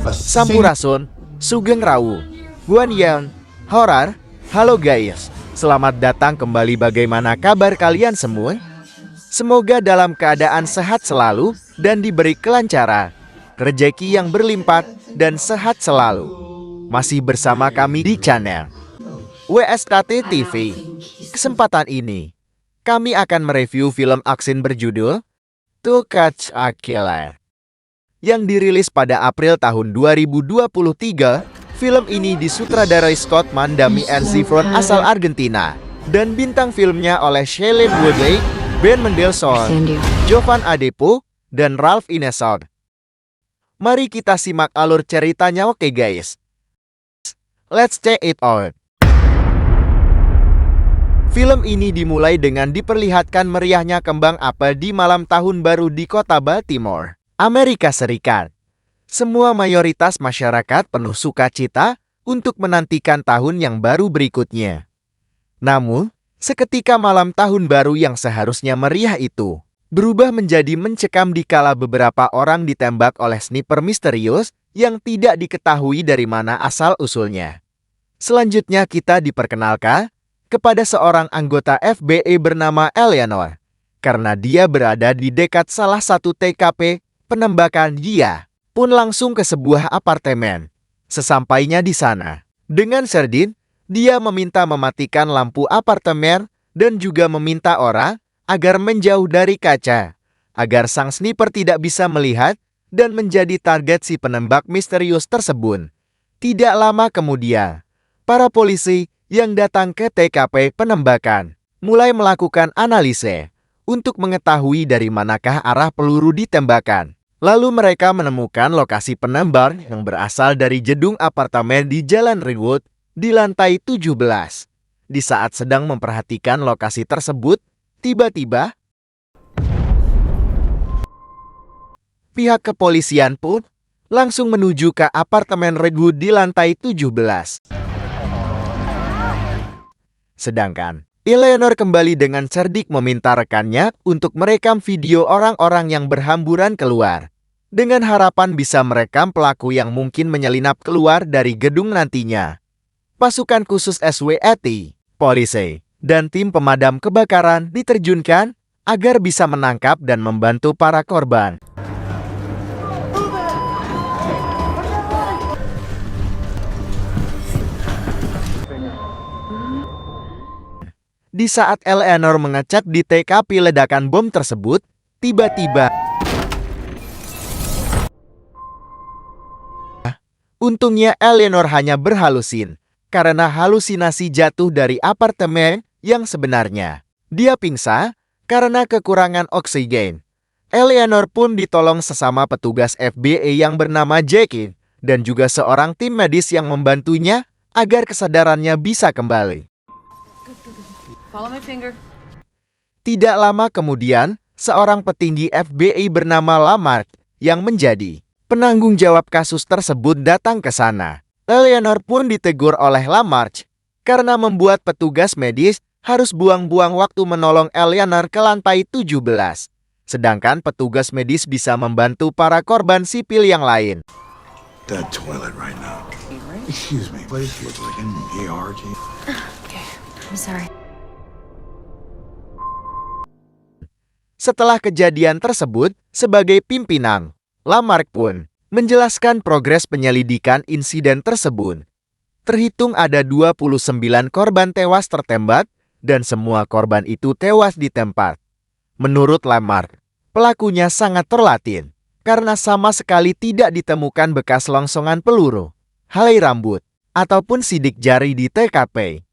Sampurasun, Sugeng Rawu, Guan Yan, Horror. Halo guys, selamat datang kembali. Bagaimana kabar kalian semua? Semoga dalam keadaan sehat selalu dan diberi kelancaran, rezeki yang berlimpah dan sehat selalu. Masih bersama kami di channel WSKT TV. Kesempatan ini kami akan mereview film action berjudul To Catch a Killer yang dirilis pada April tahun 2023. Film ini disutradarai Scott Mandami and Zefron asal Argentina, dan bintang filmnya oleh Shailene Woodley, Ben Mendelsohn, Jovan Adepo, dan Ralph Ineson. Mari kita simak alur ceritanya. Oke guys, let's check it out. Film ini dimulai dengan diperlihatkan meriahnya kembang apel di malam tahun baru di kota Baltimore, Amerika Serikat. Semua mayoritas masyarakat penuh sukacita untuk menantikan tahun yang baru berikutnya. Namun, seketika malam tahun baru yang seharusnya meriah itu berubah menjadi mencekam dikala beberapa orang ditembak oleh sniper misterius yang tidak diketahui dari mana asal-usulnya. Selanjutnya kita diperkenalkan kepada seorang anggota FBI bernama Eleanor, karena dia berada di dekat salah satu TKP penembakan. Dia pun langsung ke sebuah apartemen. Sesampainya di sana, dengan serdin, dia meminta mematikan lampu apartemen dan juga meminta orang agar menjauh dari kaca, agar sang sniper tidak bisa melihat dan menjadi target si penembak misterius tersebut. Tidak lama kemudian, para polisi yang datang ke TKP penembakan mulai melakukan analisis untuk mengetahui dari manakah arah peluru ditembakkan. Lalu mereka menemukan lokasi penembak yang berasal dari gedung apartemen di Jalan Ringwood di lantai 17. Di saat sedang memperhatikan lokasi tersebut, tiba-tiba pihak kepolisian pun langsung menuju ke apartemen Redwood di lantai 17. Sedangkan Eleanor kembali dengan cerdik meminta rekannya untuk merekam video orang-orang yang berhamburan keluar, dengan harapan bisa merekam pelaku yang mungkin menyelinap keluar dari gedung nantinya. Pasukan khusus SWAT, polisi, dan tim pemadam kebakaran diterjunkan agar bisa menangkap dan membantu para korban. Di saat Eleanor mengecek di TKP ledakan bom tersebut, tiba-tiba untungnya Eleanor hanya berhalusin, karena halusinasi jatuh dari apartemen yang sebenarnya. Dia pingsan karena kekurangan oksigen. Eleanor pun ditolong sesama petugas FBI yang bernama Jackie, dan juga seorang tim medis yang membantunya agar kesadarannya bisa kembali. Tidak lama kemudian, seorang petinggi FBI bernama Lamar yang menjadi penanggung jawab kasus tersebut datang ke sana. Eleanor pun ditegur oleh Lamar karena membuat petugas medis harus buang-buang waktu menolong Eleanor ke lantai 17. Sedangkan petugas medis bisa membantu para korban sipil yang lain. That toilet right now. Excuse me, place looks like an ARG. Okay, I'm sorry. Setelah kejadian tersebut, sebagai pimpinan, Lamarck pun menjelaskan progres penyelidikan insiden tersebut. Terhitung ada 29 korban tewas tertembak, dan semua korban itu tewas di tempat. Menurut Lamarck, pelakunya sangat terlatih, karena sama sekali tidak ditemukan bekas longsongan peluru, helai rambut, ataupun sidik jari di TKP.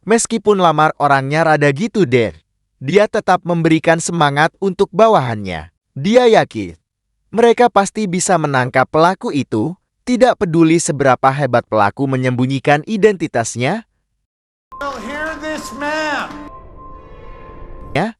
Meskipun Lamarck orangnya rada gitu deh, dia tetap memberikan semangat untuk bawahannya. Dia yakin mereka pasti bisa menangkap pelaku itu, tidak peduli seberapa hebat pelaku menyembunyikan identitasnya. Ya,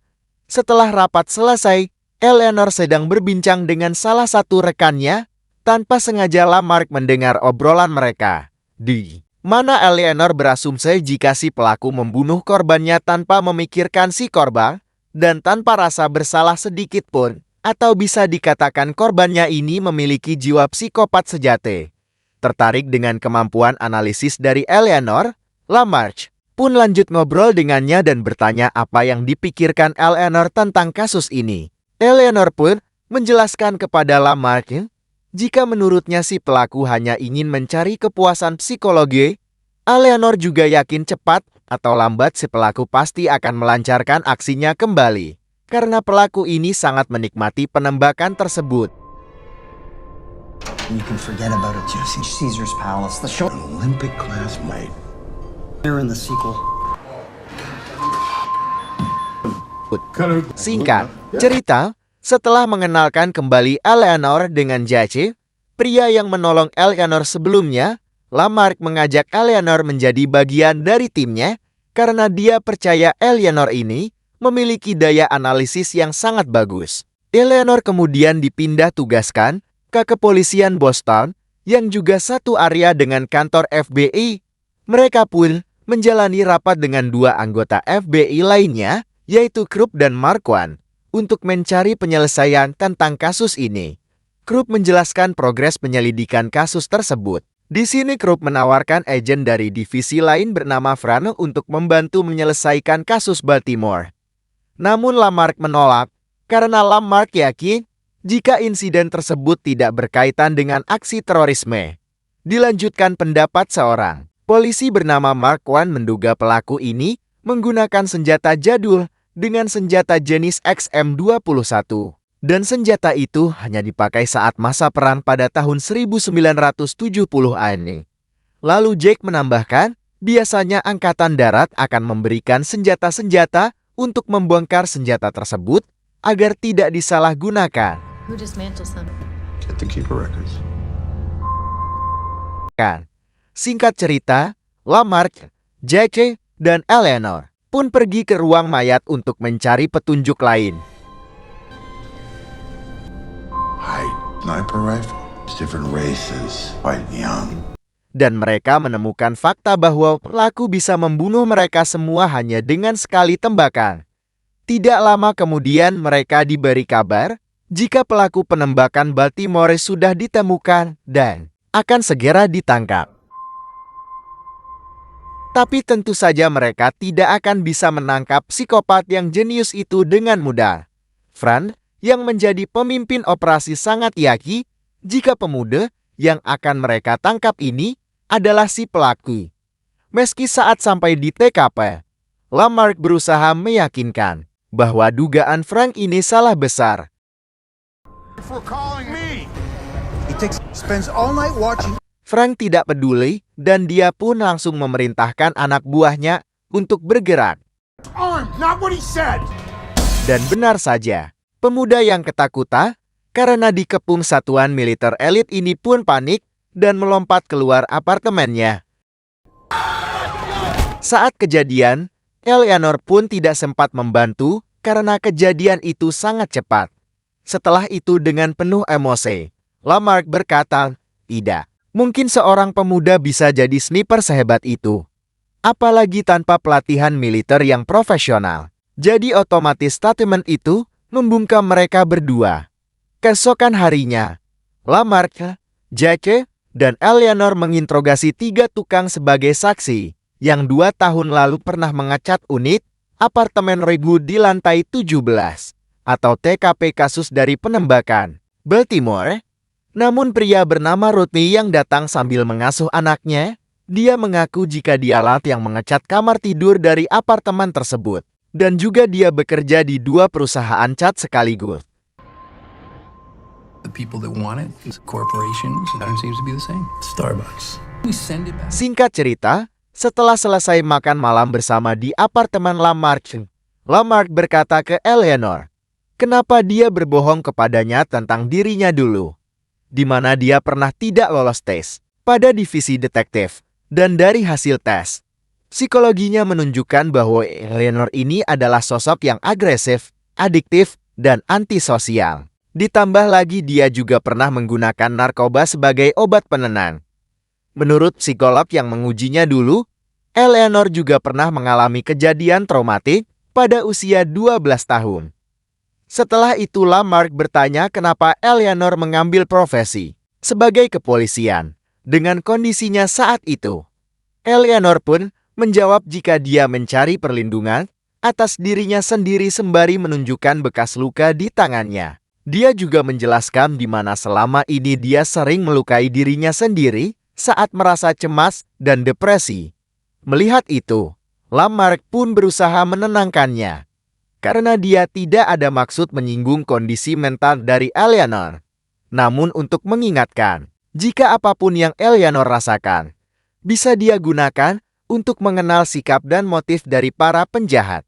setelah rapat selesai, Eleanor sedang berbincang dengan salah satu rekannya. Tanpa sengaja Lamarck mendengar obrolan mereka, di mana Eleanor berasumsi jika si pelaku membunuh korbannya tanpa memikirkan si korban, dan tanpa rasa bersalah sedikit pun. Atau bisa dikatakan korbannya ini memiliki jiwa psikopat sejati. Tertarik dengan kemampuan analisis dari Eleanor, Lamarche pun lanjut ngobrol dengannya dan bertanya apa yang dipikirkan Eleanor tentang kasus ini. Eleanor pun menjelaskan kepada Lamarche, jika menurutnya si pelaku hanya ingin mencari kepuasan psikologi, Eleanor juga yakin cepat atau lambat si pelaku pasti akan melancarkan aksinya kembali. Karena pelaku ini sangat menikmati penembakan tersebut. You can forget about it, Jesse. Caesar's Palace, the show. An Olympic class mate. They're in the sequel. Singkat cerita, setelah mengenalkan kembali Eleanor dengan Jesse, pria yang menolong Eleanor sebelumnya, Lamarche mengajak Eleanor menjadi bagian dari timnya karena dia percaya Eleanor ini memiliki daya analisis yang sangat bagus. Eleanor kemudian dipindah tugaskan ke kepolisian Boston yang juga satu area dengan kantor FBI. Mereka pun menjalani rapat dengan dua anggota FBI lainnya, yaitu Krupp dan Marquand, untuk mencari penyelesaian tentang kasus ini. Krupp menjelaskan progres penyelidikan kasus tersebut. Di sini Krupp menawarkan agen dari divisi lain bernama Frano untuk membantu menyelesaikan kasus Baltimore. Namun Lamarche menolak, karena Lamarche yakin jika insiden tersebut tidak berkaitan dengan aksi terorisme. Dilanjutkan pendapat seorang polisi bernama Marquand menduga pelaku ini menggunakan senjata jadul dengan senjata jenis XM21. Dan senjata itu hanya dipakai saat masa perang pada tahun 1970-an. Lalu Jake menambahkan, biasanya Angkatan Darat akan memberikan senjata-senjata untuk membongkar senjata tersebut agar tidak disalahgunakan. Who dismantles them? Get the keeper records. Singkat cerita, Lamarche, Jake, dan Eleanor pun pergi ke ruang mayat untuk mencari petunjuk lain. Height, sniper rifle. It's different races. Quite young. Dan mereka menemukan fakta bahwa pelaku bisa membunuh mereka semua hanya dengan sekali tembakan. Tidak lama kemudian mereka diberi kabar jika pelaku penembakan Baltimore sudah ditemukan dan akan segera ditangkap. Tapi tentu saja mereka tidak akan bisa menangkap psikopat yang jenius itu dengan mudah. Franz, yang menjadi pemimpin operasi, sangat yakin jika pemuda yang akan mereka tangkap ini adalah si pelaku. Meski saat sampai di TKP, Lamarche berusaha meyakinkan bahwa dugaan Frank ini salah besar. Frank tidak peduli dan dia pun langsung memerintahkan anak buahnya untuk bergerak. Dan benar saja, pemuda yang ketakutan karena dikepung satuan militer elit ini pun panik dan melompat keluar apartemennya. Saat kejadian, Eleanor pun tidak sempat membantu karena kejadian itu sangat cepat. Setelah itu dengan penuh emosi, Lamarche berkata, tidak mungkin seorang pemuda bisa jadi sniper sehebat itu. Apalagi tanpa pelatihan militer yang profesional. Jadi otomatis statement itu membungkam mereka berdua. Keesokan harinya, Lamarche, Jake, dan Eleanor menginterogasi 3 tukang sebagai saksi yang 2 tahun lalu pernah mengecat unit apartemen Redwood di lantai 17 atau TKP kasus dari penembakan Baltimore. Namun pria bernama Rodney yang datang sambil mengasuh anaknya, dia mengaku jika dialah yang mengecat kamar tidur dari apartemen tersebut dan juga dia bekerja di 2 perusahaan cat sekaligus. The people that want it, corporations, that seems to be the same. Starbucks. We send it back. Singkat cerita, setelah selesai makan malam bersama di apartemen Lamarche, Lamarche berkata ke Eleanor, kenapa dia berbohong kepadanya tentang dirinya dulu, di mana dia pernah tidak lolos tes pada divisi detektif, dan dari hasil tes, psikologinya menunjukkan bahwa Eleanor ini adalah sosok yang agresif, adiktif, dan antisosial. Ditambah lagi dia juga pernah menggunakan narkoba sebagai obat penenang. Menurut psikolog yang mengujinya dulu, Eleanor juga pernah mengalami kejadian traumatik pada usia 12 tahun. Setelah itu Lamarck bertanya kenapa Eleanor mengambil profesi sebagai kepolisian dengan kondisinya saat itu. Eleanor pun menjawab jika dia mencari perlindungan atas dirinya sendiri sembari menunjukkan bekas luka di tangannya. Dia juga menjelaskan di mana selama ini dia sering melukai dirinya sendiri saat merasa cemas dan depresi. Melihat itu, Lamarck pun berusaha menenangkannya, karena dia tidak ada maksud menyinggung kondisi mental dari Eleanor. Namun untuk mengingatkan, jika apapun yang Eleanor rasakan, bisa dia gunakan untuk mengenal sikap dan motif dari para penjahat,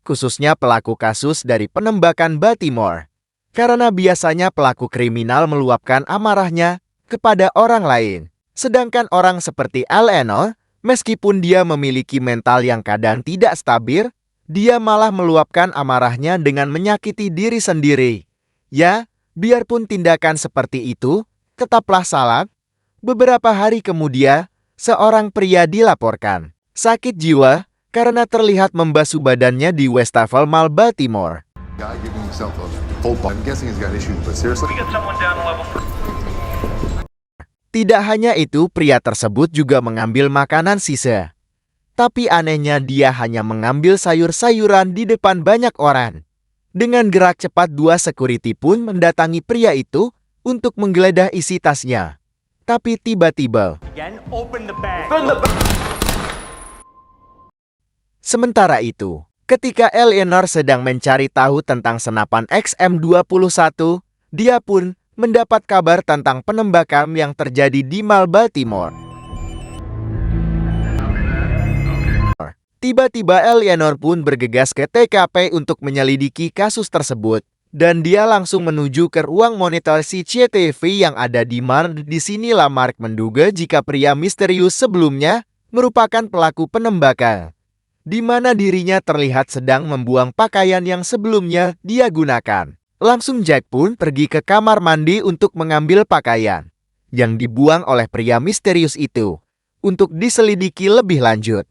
khususnya pelaku kasus dari penembakan Baltimore. Karena biasanya pelaku kriminal meluapkan amarahnya kepada orang lain. Sedangkan orang seperti Eleanor, meskipun dia memiliki mental yang kadang tidak stabil, dia malah meluapkan amarahnya dengan menyakiti diri sendiri. Ya, biarpun tindakan seperti itu tetaplah salah. Beberapa hari kemudian, seorang pria dilaporkan sakit jiwa karena terlihat membasuh badannya di Westfall Mall, Baltimore. Guy giving himself a full I'm guessing he's got issues, but seriously. We got someone down level 3. Tidak hanya itu, pria tersebut juga mengambil makanan sisa. Tapi anehnya dia hanya mengambil sayur-sayuran di depan banyak orang. Dengan gerak cepat, dua security pun mendatangi pria itu untuk menggeledah isi tasnya. Tapi tiba-tiba, sementara itu, ketika Eleanor sedang mencari tahu tentang senapan XM21, dia pun mendapat kabar tentang penembakan yang terjadi di Mall Baltimore. Tiba-tiba Eleanor pun bergegas ke TKP untuk menyelidiki kasus tersebut, dan dia langsung menuju ke ruang monitor CCTV yang ada di mall. Di sini Lamarck menduga jika pria misterius sebelumnya merupakan pelaku penembakan, di mana dirinya terlihat sedang membuang pakaian yang sebelumnya dia gunakan. Langsung Jack pun pergi ke kamar mandi untuk mengambil pakaian yang dibuang oleh pria misterius itu untuk diselidiki lebih lanjut.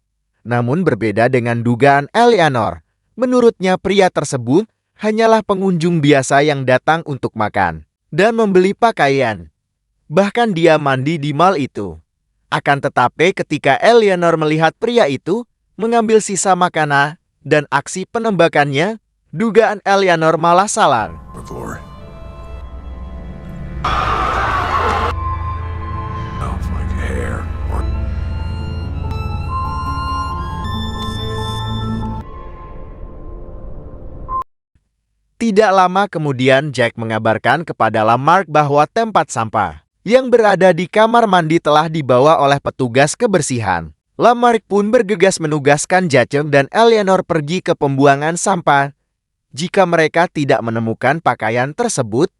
Namun berbeda dengan dugaan Eleanor, menurutnya pria tersebut hanyalah pengunjung biasa yang datang untuk makan dan membeli pakaian. Bahkan dia mandi di mall itu. Akan tetapi ketika Eleanor melihat pria itu mengambil sisa makanan dan aksi penembakannya, dugaan Eleanor malah salah. Before. Oh, like hair. Tidak lama kemudian Jack mengabarkan kepada Lamarck bahwa tempat sampah yang berada di kamar mandi telah dibawa oleh petugas kebersihan. Lamarck pun bergegas menugaskan Jack dan Eleanor pergi ke pembuangan sampah. Jika mereka tidak menemukan pakaian tersebut,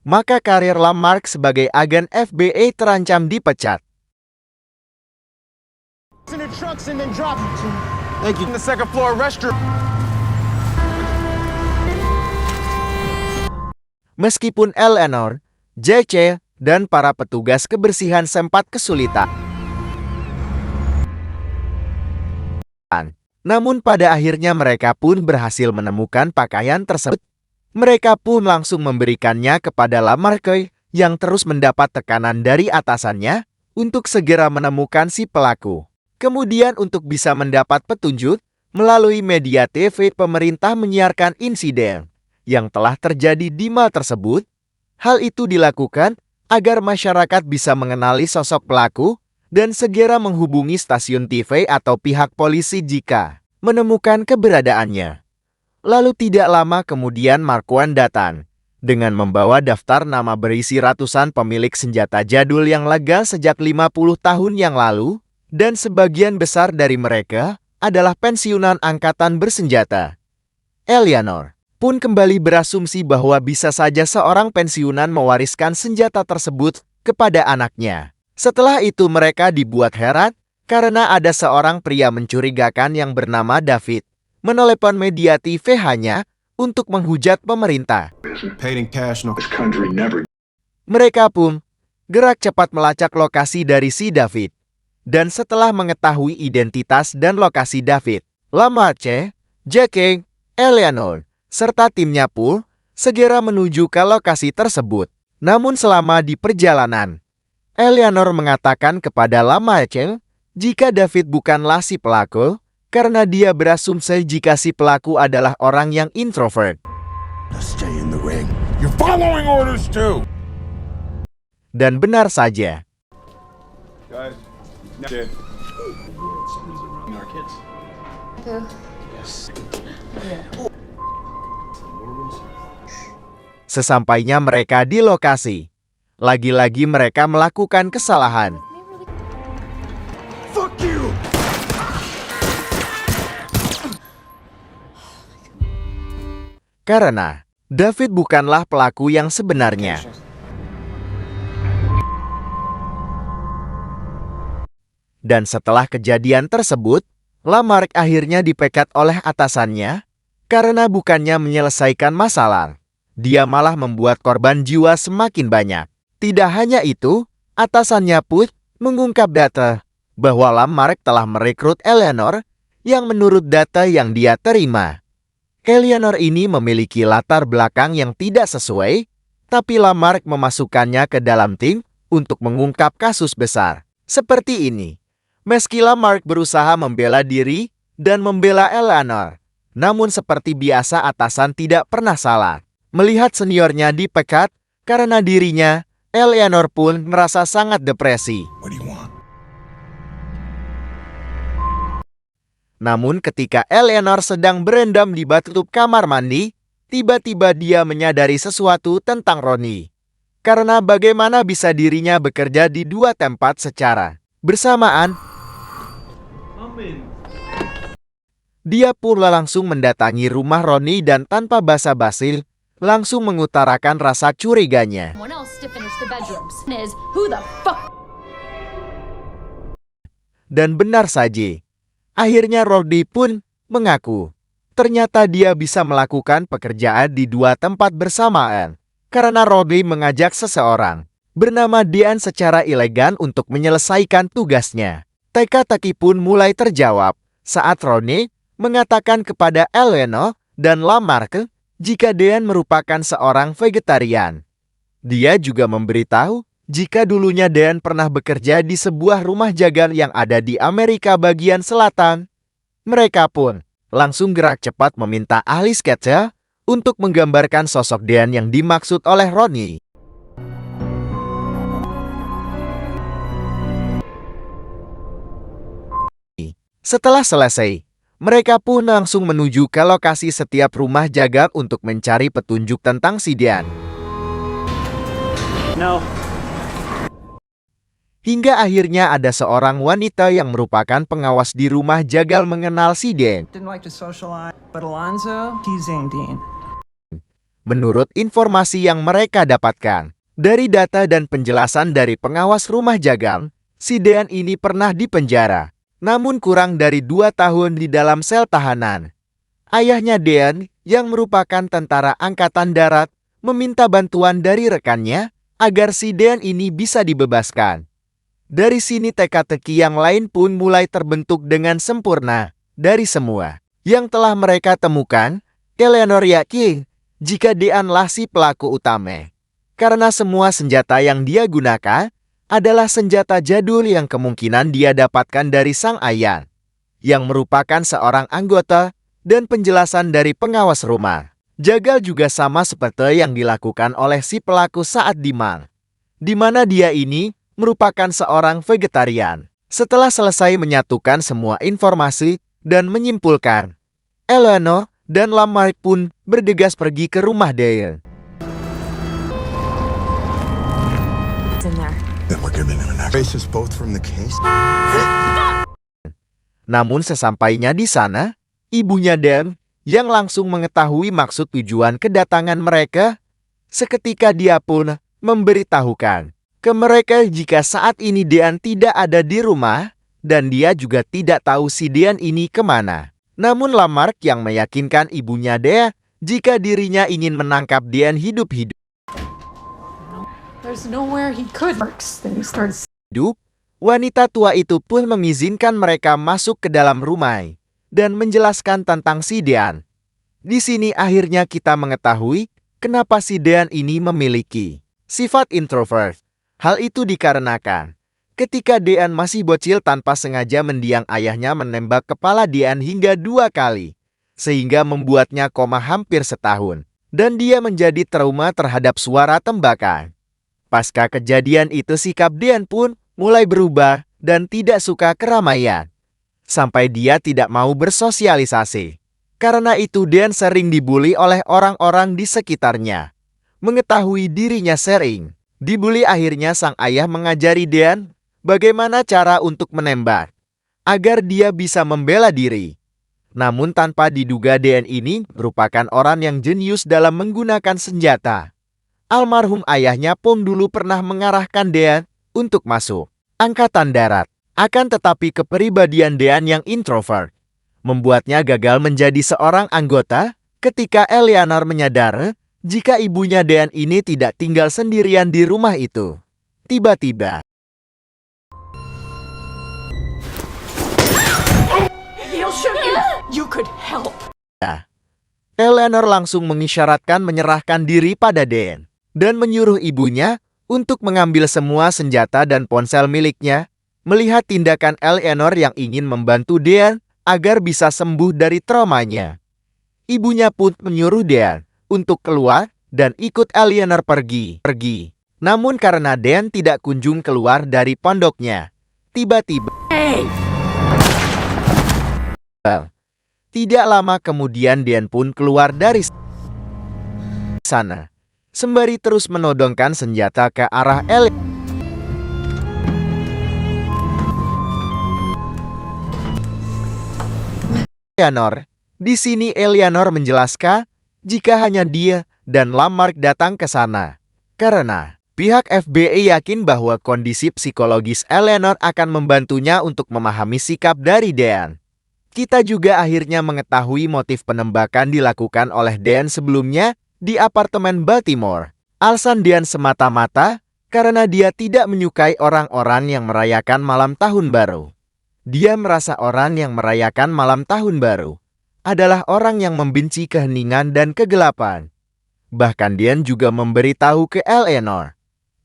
maka karir Lamarck sebagai agen FBI terancam dipecat. Meskipun Eleanor, JC, dan para petugas kebersihan sempat kesulitan, namun pada akhirnya mereka pun berhasil menemukan pakaian tersebut. Mereka pun langsung memberikannya kepada Lamarck yang terus mendapat tekanan dari atasannya untuk segera menemukan si pelaku. Kemudian untuk bisa mendapat petunjuk, melalui media TV pemerintah menyiarkan insiden yang telah terjadi di mall tersebut. Hal itu dilakukan agar masyarakat bisa mengenali sosok pelaku dan segera menghubungi stasiun TV atau pihak polisi jika menemukan keberadaannya. Lalu tidak lama kemudian Marquand datang dengan membawa daftar nama berisi ratusan pemilik senjata jadul yang legal sejak 50 tahun yang lalu, dan sebagian besar dari mereka adalah pensiunan angkatan bersenjata. Eleanor pun kembali berasumsi bahwa bisa saja seorang pensiunan mewariskan senjata tersebut kepada anaknya. Setelah itu mereka dibuat heran karena ada seorang pria mencurigakan yang bernama David menelepon media TV hanya untuk menghujat pemerintah. This country never. Mereka pun gerak cepat melacak lokasi dari si David. Dan setelah mengetahui identitas dan lokasi David, Lamarck, Jack, Eleanor, serta timnya pun segera menuju ke lokasi tersebut. Namun selama di perjalanan, Eleanor mengatakan kepada Lamarck jika David bukanlah si pelaku, karena dia berasumsi jika si pelaku adalah orang yang introvert. Stay in the ring. You're following orders too. Dan benar saja. Guys, dead. Sesampainya mereka di lokasi, lagi-lagi mereka melakukan kesalahan. Fuck you. Karena David bukanlah pelaku yang sebenarnya. Dan setelah kejadian tersebut, Lamarck akhirnya dipecat oleh atasannya karena bukannya menyelesaikan masalah, dia malah membuat korban jiwa semakin banyak. Tidak hanya itu, atasannya pun mengungkap data bahwa Lamarck telah merekrut Eleanor yang menurut data yang dia terima, Eleanor ini memiliki latar belakang yang tidak sesuai, tapi Lamarck memasukkannya ke dalam tim untuk mengungkap kasus besar seperti ini. Meski Lamarck berusaha membela diri dan membela Eleanor, namun seperti biasa atasan tidak pernah salah. Melihat seniornya dipecat karena dirinya, Eleanor pun merasa sangat depresi. What do you want? Namun ketika Eleanor sedang berendam di bathtub kamar mandi, tiba-tiba dia menyadari sesuatu tentang Ronnie. Karena bagaimana bisa dirinya bekerja di dua tempat secara bersamaan, dia pun langsung mendatangi rumah Ronnie dan tanpa basa-basi langsung mengutarakan rasa curiganya. Someone else to finish the bedrooms. Is who the fuck? Dan benar saja, akhirnya Ronnie pun mengaku ternyata dia bisa melakukan pekerjaan di dua tempat bersamaan karena Ronnie mengajak seseorang bernama Dean secara elegan untuk menyelesaikan tugasnya. Teka-teki pun mulai terjawab saat Ronnie mengatakan kepada Eleanor dan Lamarck jika Dean merupakan seorang vegetarian. Dia juga memberitahu jika dulunya Dean pernah bekerja di sebuah rumah jagal yang ada di Amerika bagian selatan. Mereka pun langsung gerak cepat meminta ahli sketsa untuk menggambarkan sosok Dean yang dimaksud oleh Ronnie. Setelah selesai, mereka pun langsung menuju ke lokasi setiap rumah jagal untuk mencari petunjuk tentang si Dean. No. Hingga akhirnya ada seorang wanita yang merupakan pengawas di rumah jagal mengenal si Dean. Didn't like to socialize, but Alonzo, teasing Dean. Menurut informasi yang mereka dapatkan, dari data dan penjelasan dari pengawas rumah jagal, si Dean ini pernah dipenjara. Namun kurang dari 2 tahun di dalam sel tahanan. Ayahnya Dean, yang merupakan tentara angkatan darat, meminta bantuan dari rekannya agar si Dean ini bisa dibebaskan. Dari sini teka-teki yang lain pun mulai terbentuk dengan sempurna. Dari semua yang telah mereka temukan, Eleanor yakin jika Deanlah si pelaku utama. Karena semua senjata yang dia gunakan adalah senjata jadul yang kemungkinan dia dapatkan dari sang ayah, yang merupakan seorang anggota, dan penjelasan dari pengawas rumah jagal juga sama seperti yang dilakukan oleh si pelaku saat di Mang, di mana dia ini merupakan seorang vegetarian. Setelah selesai menyatukan semua informasi dan menyimpulkan, Eleanor dan Lamarck pun bergegas pergi ke rumah Dean. It's in there. Then we're giving him an basis both from the case. Namun sesampainya di sana, ibunya Dean yang langsung mengetahui maksud tujuan kedatangan mereka, seketika dia pun memberitahukan ke mereka jika saat ini Dean tidak ada di rumah dan dia juga tidak tahu si Dean ini kemana. Namun Lamarck yang meyakinkan ibunya Dean jika dirinya ingin menangkap Dean hidup-hidup. There's nowhere he could. Then he starts. Wanita tua itu pun mengizinkan mereka masuk ke dalam rumah dan menjelaskan tentang si Dean. Di sini akhirnya kita mengetahui Kenapa si Dean ini memiliki sifat introvert? Hal itu dikarenakan ketika Dean masih bocil tanpa sengaja mendiang ayahnya menembak kepala Dean hingga 2 kali, sehingga membuatnya koma hampir setahun, dan dia menjadi trauma terhadap suara tembakan. Pasca kejadian itu sikap Dean pun mulai berubah dan tidak suka keramaian, sampai dia tidak mau bersosialisasi. Karena itu Dean sering dibully oleh orang-orang di sekitarnya. Mengetahui dirinya sering dibully, akhirnya sang ayah mengajari Dean bagaimana cara untuk menembak, agar dia bisa membela diri. Namun tanpa diduga Dean ini merupakan orang yang jenius dalam menggunakan senjata. Almarhum ayahnya pun dulu pernah mengarahkan Dean untuk masuk Angkatan Darat. Akan tetapi kepribadian Dean yang introvert membuatnya gagal menjadi seorang anggota. Ketika Eleanor menyadari jika ibunya Dean ini tidak tinggal sendirian di rumah itu, tiba-tiba He'll shoot you. You could help. Eleanor langsung mengisyaratkan menyerahkan diri pada Dean dan menyuruh ibunya untuk mengambil semua senjata dan ponsel miliknya. Melihat tindakan Eleanor yang ingin membantu Dean agar bisa sembuh dari traumanya, ibunya pun menyuruh Dean untuk keluar dan ikut Eleanor pergi. Namun karena Dean tidak kunjung keluar dari pondoknya, tiba-tiba tidak lama kemudian Dean pun keluar dari sana, sembari terus menodongkan senjata ke arah Eleanor. Di sini Eleanor menjelaskan jika hanya dia dan Lamarck datang ke sana karena pihak FBI yakin bahwa kondisi psikologis Eleanor akan membantunya untuk memahami sikap dari Dean. Kita juga akhirnya mengetahui motif penembakan dilakukan oleh Dean sebelumnya di apartemen Baltimore. Alasan Dean semata-mata karena dia tidak menyukai orang-orang yang merayakan malam tahun baru. Dia merasa orang yang merayakan malam tahun baru adalah orang yang membenci keheningan dan kegelapan. Bahkan Dean juga memberitahu ke Eleanor,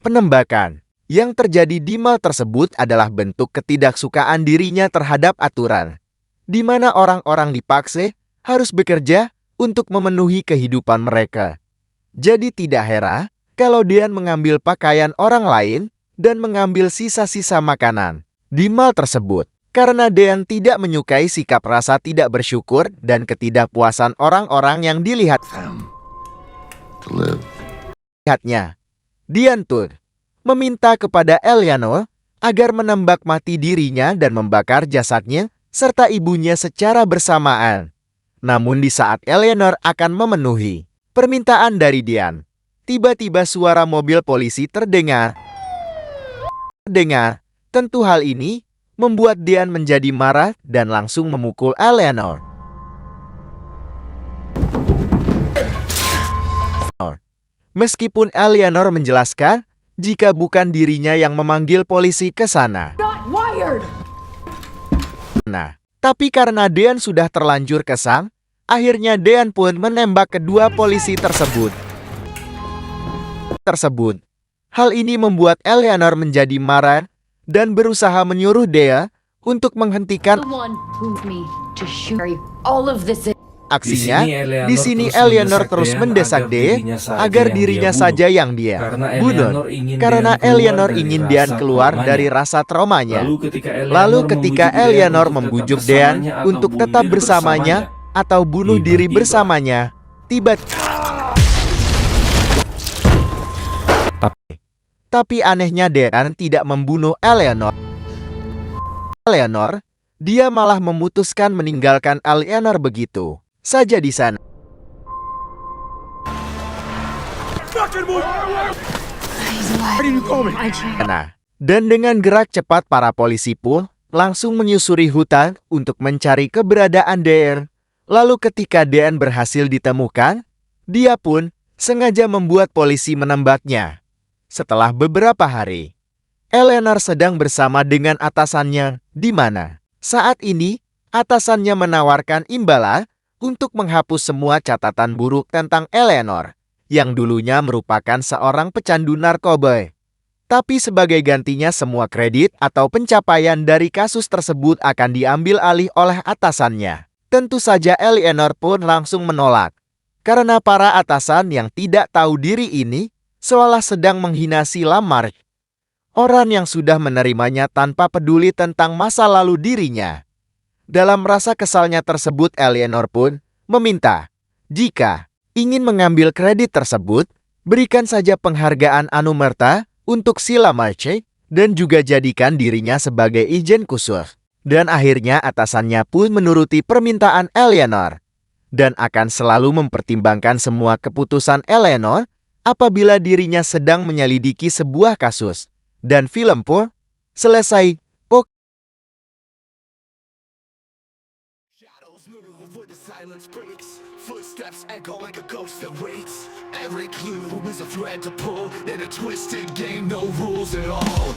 penembakan yang terjadi di mall tersebut adalah bentuk ketidaksukaan dirinya terhadap aturan, di mana orang-orang dipaksa harus bekerja untuk memenuhi kehidupan mereka. Jadi tidak heran kalau Dean mengambil pakaian orang lain dan mengambil sisa-sisa makanan di mall tersebut. Karena Dean tidak menyukai sikap rasa tidak bersyukur dan ketidakpuasan orang-orang yang dilihatnya. Dean pun meminta kepada Eleanor agar menembak mati dirinya dan membakar jasadnya serta ibunya secara bersamaan. Namun di saat Eleanor akan memenuhi permintaan dari Dean, tiba-tiba suara mobil polisi terdengar. Tentu hal ini membuat Dean menjadi marah dan langsung memukul Eleanor. Meskipun Eleanor menjelaskan jika bukan dirinya yang memanggil polisi ke sana. Tapi karena Dean sudah terlanjur kesal, akhirnya Dean pun menembak kedua polisi tersebut. Hal ini membuat Eleanor menjadi marah dan berusaha menyuruh Dean untuk menghentikan aksinya. Di sini Eleanor terus mendesak Dean agar dirinya saja yang dia bunuh. Karena Eleanor ingin Dean keluar dari rasa traumanya. Lalu ketika Eleanor membujuk Dean untuk tetap bersamanya atau bunuh diri bersamanya, tapi anehnya Dean tidak membunuh Eleanor. Dia malah memutuskan meninggalkan Eleanor begitu saja di sana. Dan dengan gerak cepat para polisi pun langsung menyusuri hutan untuk mencari keberadaan Dean. Lalu ketika Dean berhasil ditemukan, dia pun sengaja membuat polisi menembaknya. Setelah beberapa hari, Eleanor sedang bersama dengan atasannya, di mana saat ini atasannya menawarkan imbalan untuk menghapus semua catatan buruk tentang Eleanor yang dulunya merupakan seorang pecandu narkoba. Tapi sebagai gantinya semua kredit atau pencapaian dari kasus tersebut akan diambil alih oleh atasannya. Tentu saja Eleanor pun langsung menolak. Karena para atasan yang tidak tahu diri ini seolah sedang menghina si Lamar, orang yang sudah menerimanya tanpa peduli tentang masa lalu dirinya. Dalam rasa kesalnya tersebut, Eleanor pun meminta, jika ingin mengambil kredit tersebut, berikan saja penghargaan anumerta untuk si Lamarche dan juga jadikan dirinya sebagai ijen khusus. Dan akhirnya atasannya pun menuruti permintaan Eleanor dan akan selalu mempertimbangkan semua keputusan Eleanor apabila dirinya sedang menyelidiki sebuah kasus. Dan film pun selesai. Silence breaks, footsteps echo like a ghost that waits. Every clue is a thread to pull in a twisted game, no rules at all.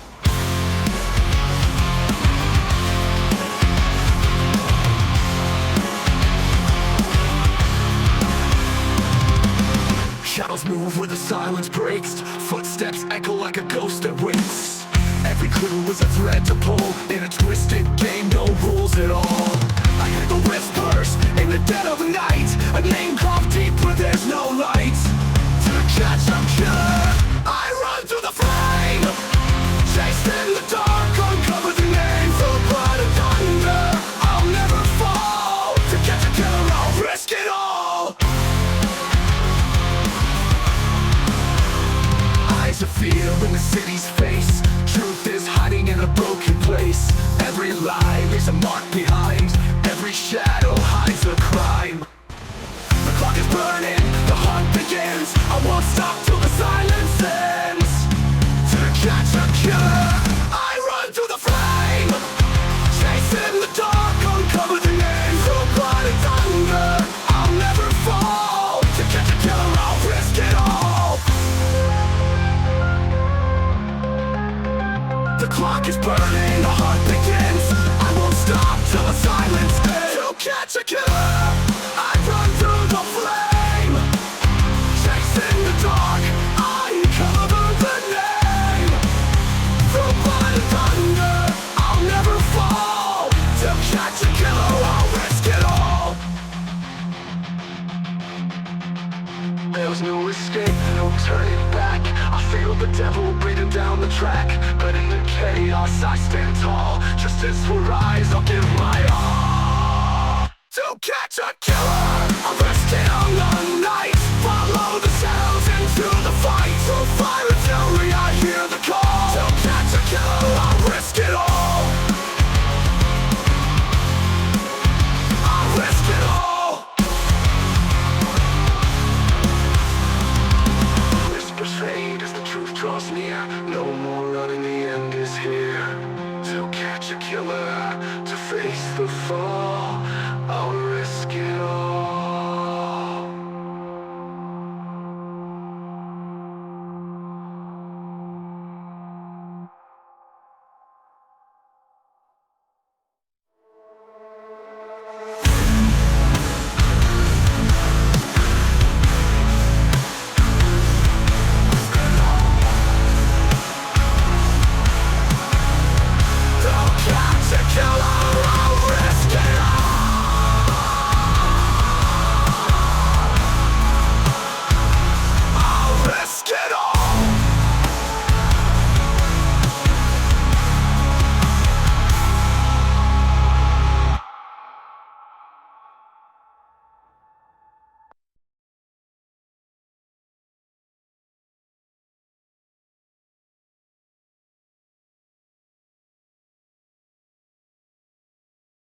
Shadows move where the silence breaks, footsteps echo like a ghost that waits. Every clue is a thread to pull in a twisted game, no rules at all. I hear the whispers in the dead of night, a name carved deep where there's no light. To catch a killer, I run through the flame, chased in the dark, uncover the name. Through blood and thunder, I'll never fall. To catch a killer, I'll risk it all. Eyes of fear in the city's face, truth is hiding in a broken place. Every lie leaves a mark behind, every shadow hides a crime. The clock is burning, the hunt begins, I won't stop till the silence ends. To catch a killer, I run through the flame, chase in the dark, uncover the name. Through blood and thunder, I'll never fall. To catch a killer, I'll risk it all. The clock is burning, the hunt begins, I won't stop till the silence ends. To catch a killer, I run through the flame, chase in the dark, I cover the name. Through blood and thunder, I'll never fall. To catch a killer, I'll risk it all. There's no escape, no turning back. I feel the devil breathing down the track, but in the chaos I stand tall. Justice will rise, I'll give my all. To catch a killer, I'm resting on the night. Follow the sounds into the fight. Through fire and fury, I hear the call. To catch a killer, I'll risk it all. I'll risk it all. Whispers fade as the truth draws near. No more